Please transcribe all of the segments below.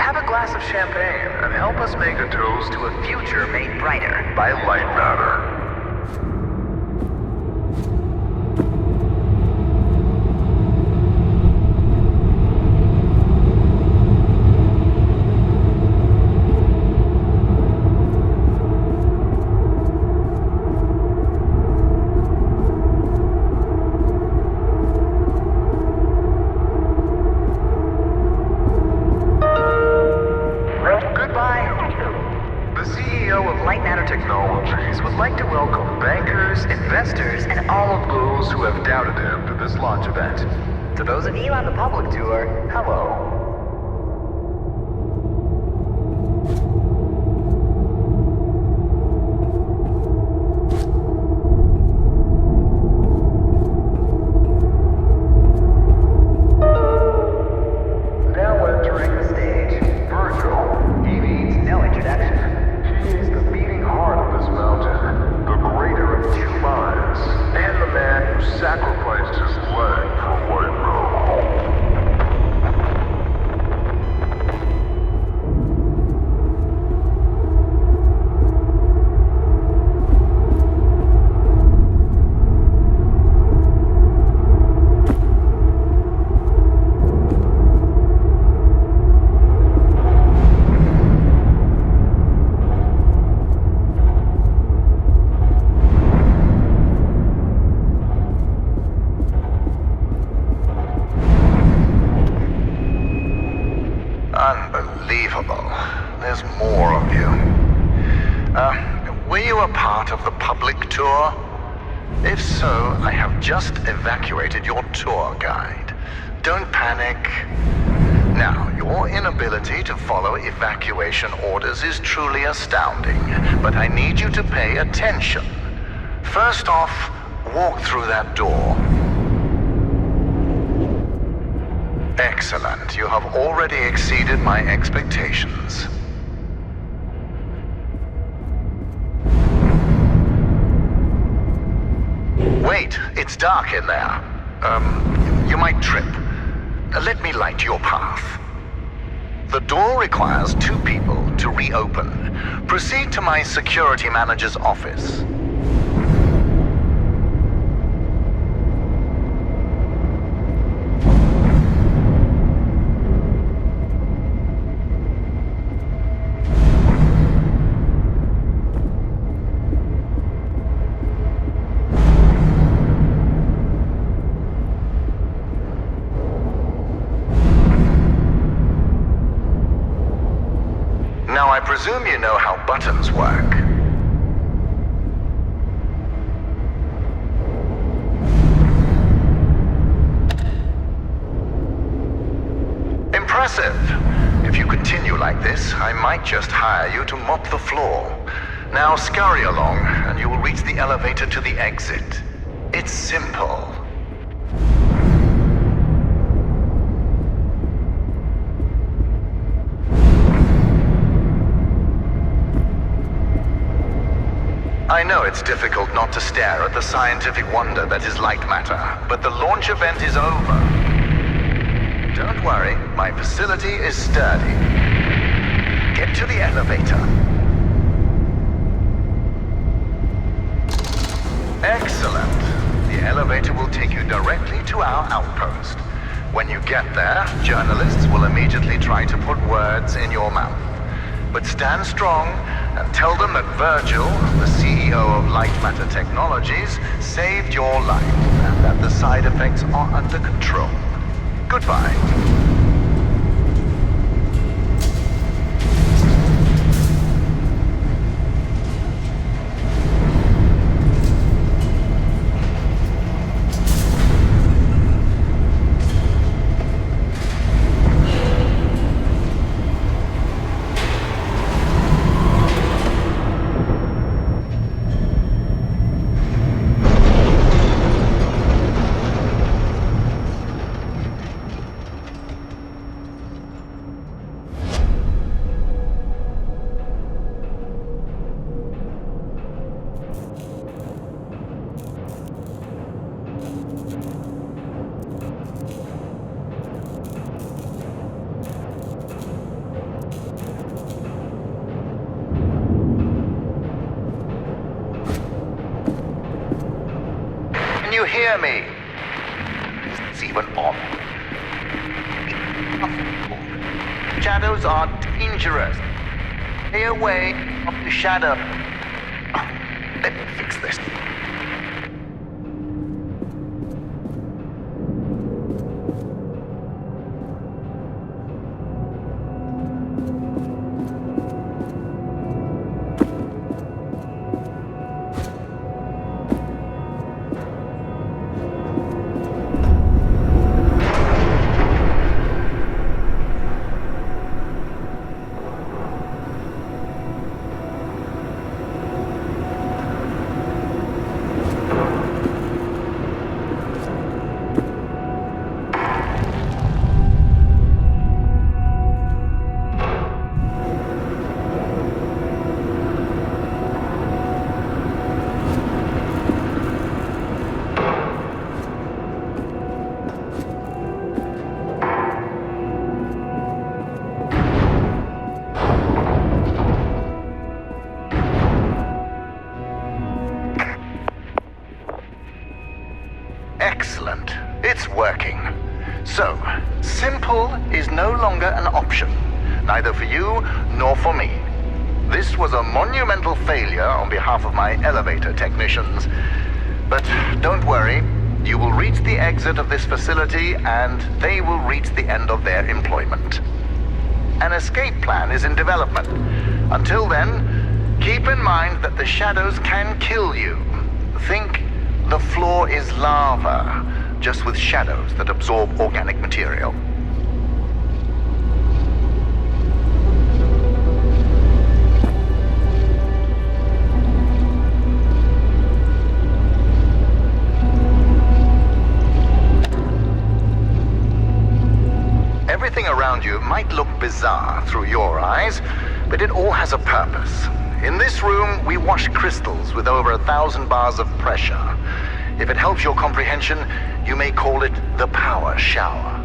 Have a glass of champagne and help us make a toast to a future made brighter by Lightmatter. Lightmatter Technologies would like to welcome bankers, investors, and all of those who have doubted him to this launch event. To those of you on the public tour, hello. Now entering the stage, Virgil. He needs no introduction. He's the beating heart of this mountain, the greater of two minds, and the man who sacrificed his leg for what it knows. Unbelievable. There's more of you. Were you a part of the public tour? If so, I have just evacuated your tour guide. Don't panic. Now, your inability to follow evacuation orders is truly astounding, but I need you to pay attention. First off, walk through that door. Excellent. You have already exceeded my expectations. Wait, it's dark in there. You might trip. Let me light your path. The door requires 2 people to reopen. Proceed to my security manager's office. Now, I presume you know how buttons work. Impressive. If you continue like this, I might just hire you to mop the floor. Now scurry along, and you will reach the elevator to the exit. It's simple. I know it's difficult not to stare at the scientific wonder that is Lightmatter, but the launch event is over. Don't worry, my facility is sturdy. Get to the elevator. Excellent. The elevator will take you directly to our outpost. When you get there, journalists will immediately try to put words in your mouth. But stand strong and tell them that Virgil, the CEO of Lightmatter Technologies, saved your life and that the side effects are under control. Goodbye. hear me? It's even on. Shadows are dangerous. Stay away from the shadow. Let me fix this. Excellent. It's working. So, simple is no longer an option, neither for you nor for me. This was a monumental failure on behalf of my elevator technicians. But don't worry, you will reach the exit of this facility and they will reach the end of their employment. An escape plan is in development. Until then, keep in mind that the shadows can kill you. Think the floor is lava, just with shadows that absorb organic material. Everything around you might look bizarre through your eyes, but it all has a purpose. In this room, we wash crystals with over 1,000 bars of pressure. If it helps your comprehension, you may call it the power shower.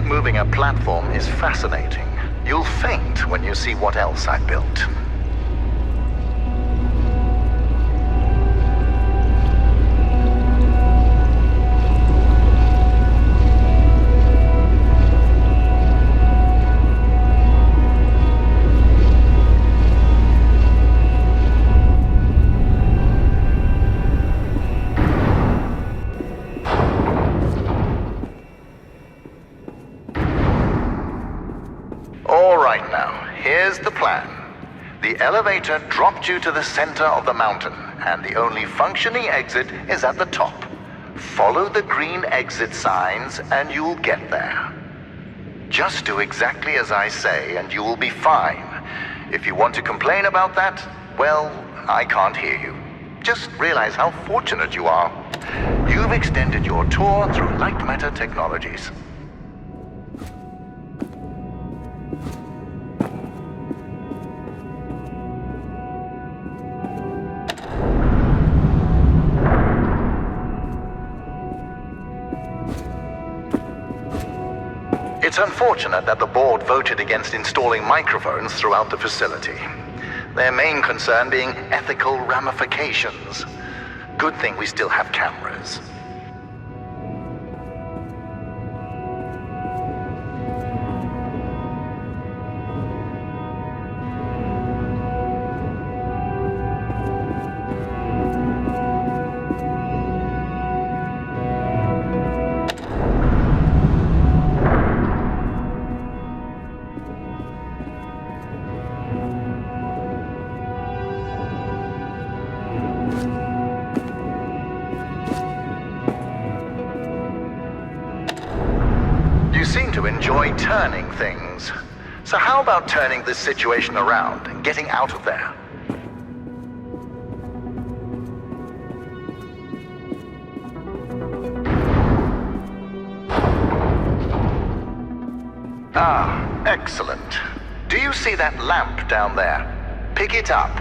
Moving a platform is fascinating. You'll faint when you see what else I built. Here's the plan. The elevator dropped you to the center of the mountain, and the only functioning exit is at the top. Follow the green exit signs, and you'll get there. Just do exactly as I say, and you will be fine. If you want to complain about that, well, I can't hear you. Just realize how fortunate you are. You've extended your tour through Lightmatter technologies. It's unfortunate that the board voted against installing microphones throughout the facility. Their main concern being ethical ramifications. Good thing we still have cameras. You seem to enjoy turning things. So how about turning this situation around and getting out of there? Ah, excellent. Do you see that lamp down there? Pick it up.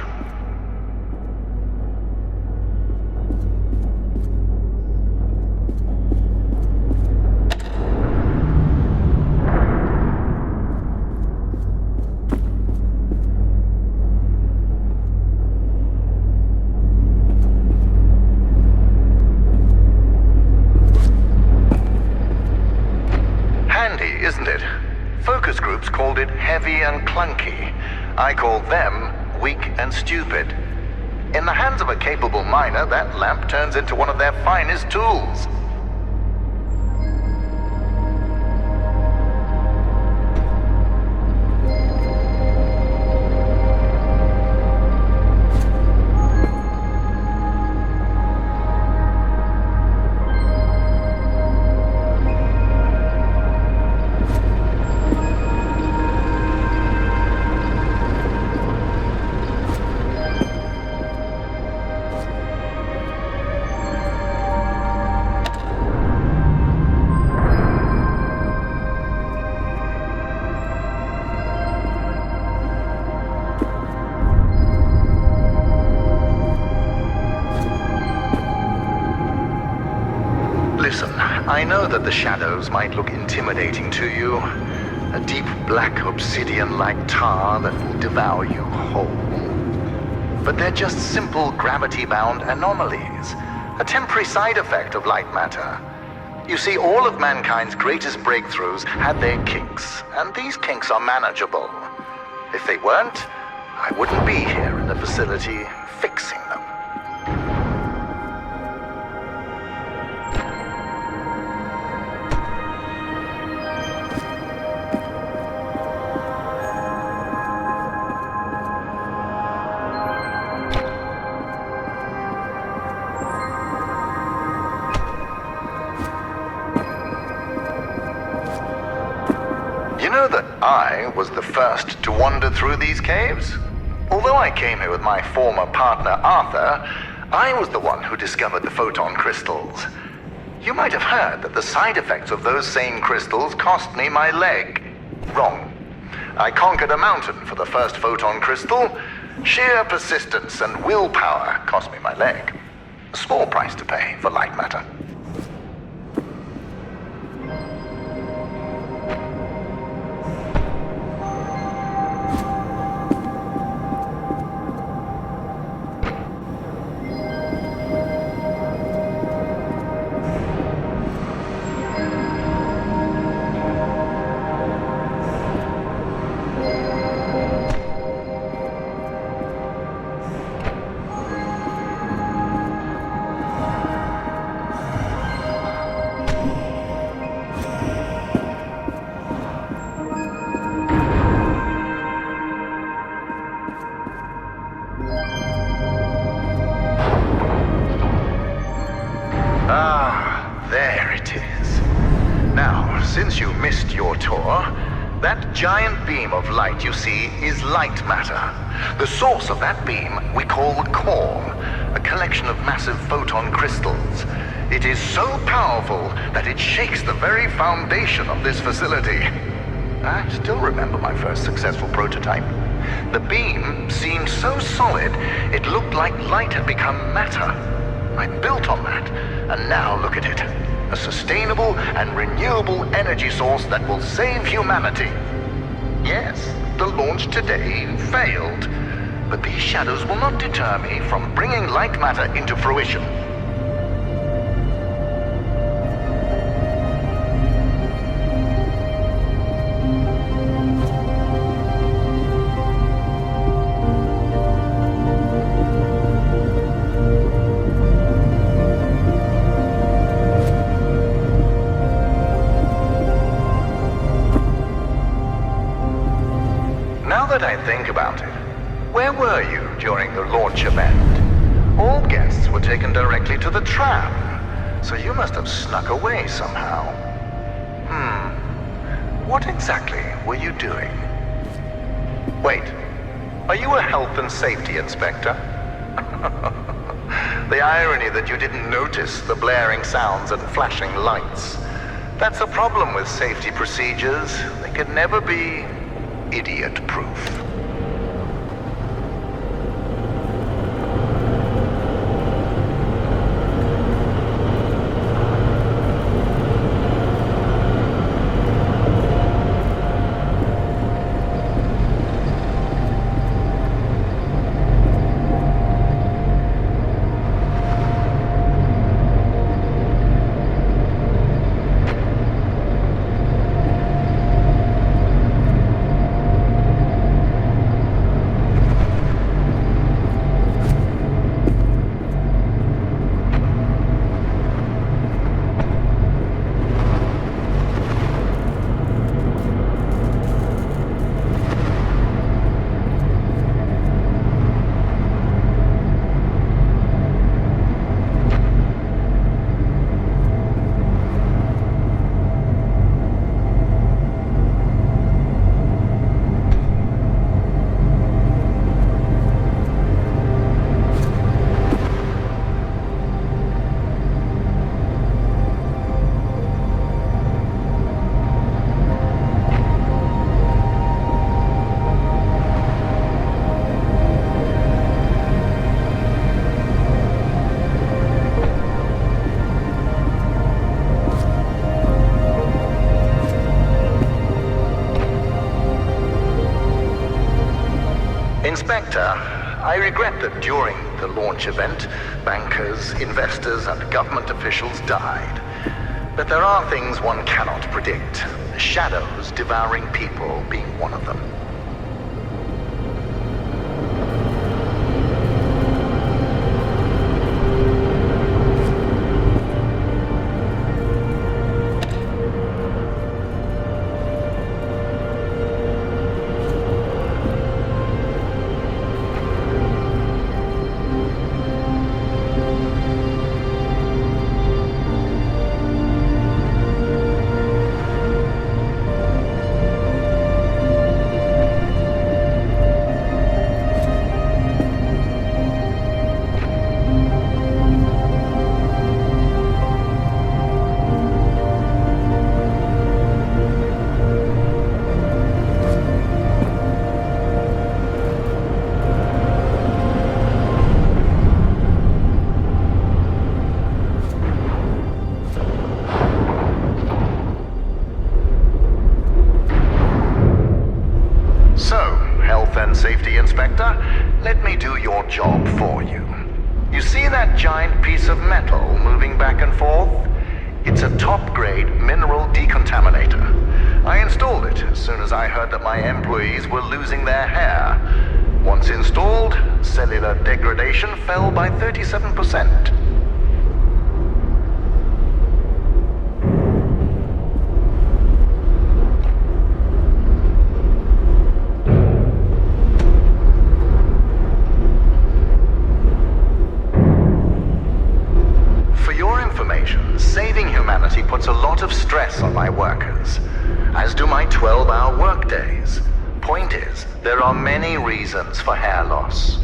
Isn't it? Focus groups called it heavy and clunky. I called them weak and stupid. In the hands of a capable miner, that lamp turns into one of their finest tools. I know that the shadows might look intimidating to you. A deep black obsidian-like tar that will devour you whole. But they're just simple gravity-bound anomalies, a temporary side effect of light matter. You see, all of mankind's greatest breakthroughs had their kinks, and these kinks are manageable. If they weren't, I wouldn't be here in the facility fixing them. You know that I was the first to wander through these caves? Although I came here with my former partner Arthur, I was the one who discovered the photon crystals. You might have heard that the side effects of those same crystals cost me my leg. Wrong. I conquered a mountain for the first photon crystal. Sheer persistence and willpower cost me my leg. A small price to pay for light matter. Ah, there it is. Now, since you missed your tour, that giant beam of light you see is light matter. The source of that beam we call the core, a collection of massive photon crystals. It is so powerful that it shakes the very foundation of this facility. I still remember my first successful prototype. The beam seemed so solid, it looked like light had become matter. I built on that, and now look at it. A sustainable and renewable energy source that will save humanity. Yes, the launch today failed, but these shadows will not deter me from bringing light matter into fruition. Now that I think about it, where were you during the launch event? All guests were taken directly to the tram, so you must have snuck away somehow. What exactly were you doing? Wait, are you a health and safety inspector? The irony that you didn't notice the blaring sounds and flashing lights. That's a problem with safety procedures. They can never be idiot-proof. Inspector, I regret that during the launch event, bankers, investors, and government officials died. But there are things one cannot predict. Shadows devouring people being one of them. Safety Inspector, let me do your job for you. You see that giant piece of metal moving back and forth? It's a top-grade mineral decontaminator. I installed it as soon as I heard that my employees were losing their hair. Once installed, cellular degradation fell by 37%. Saving humanity puts a lot of stress on my workers, as do my 12-hour workdays. Point is, there are many reasons for hair loss.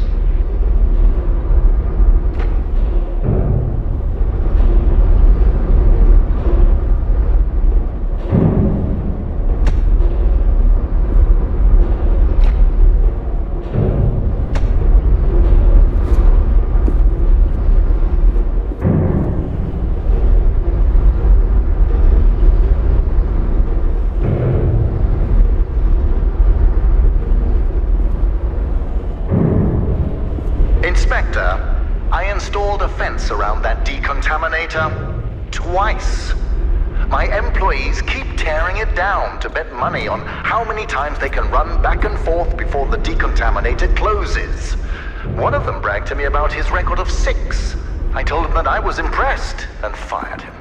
Inspector, I installed a fence around that decontaminator twice. My employees keep tearing it down to bet money on how many times they can run back and forth before the decontaminator closes. One of them bragged to me about his record of 6. I told him that I was impressed and fired him.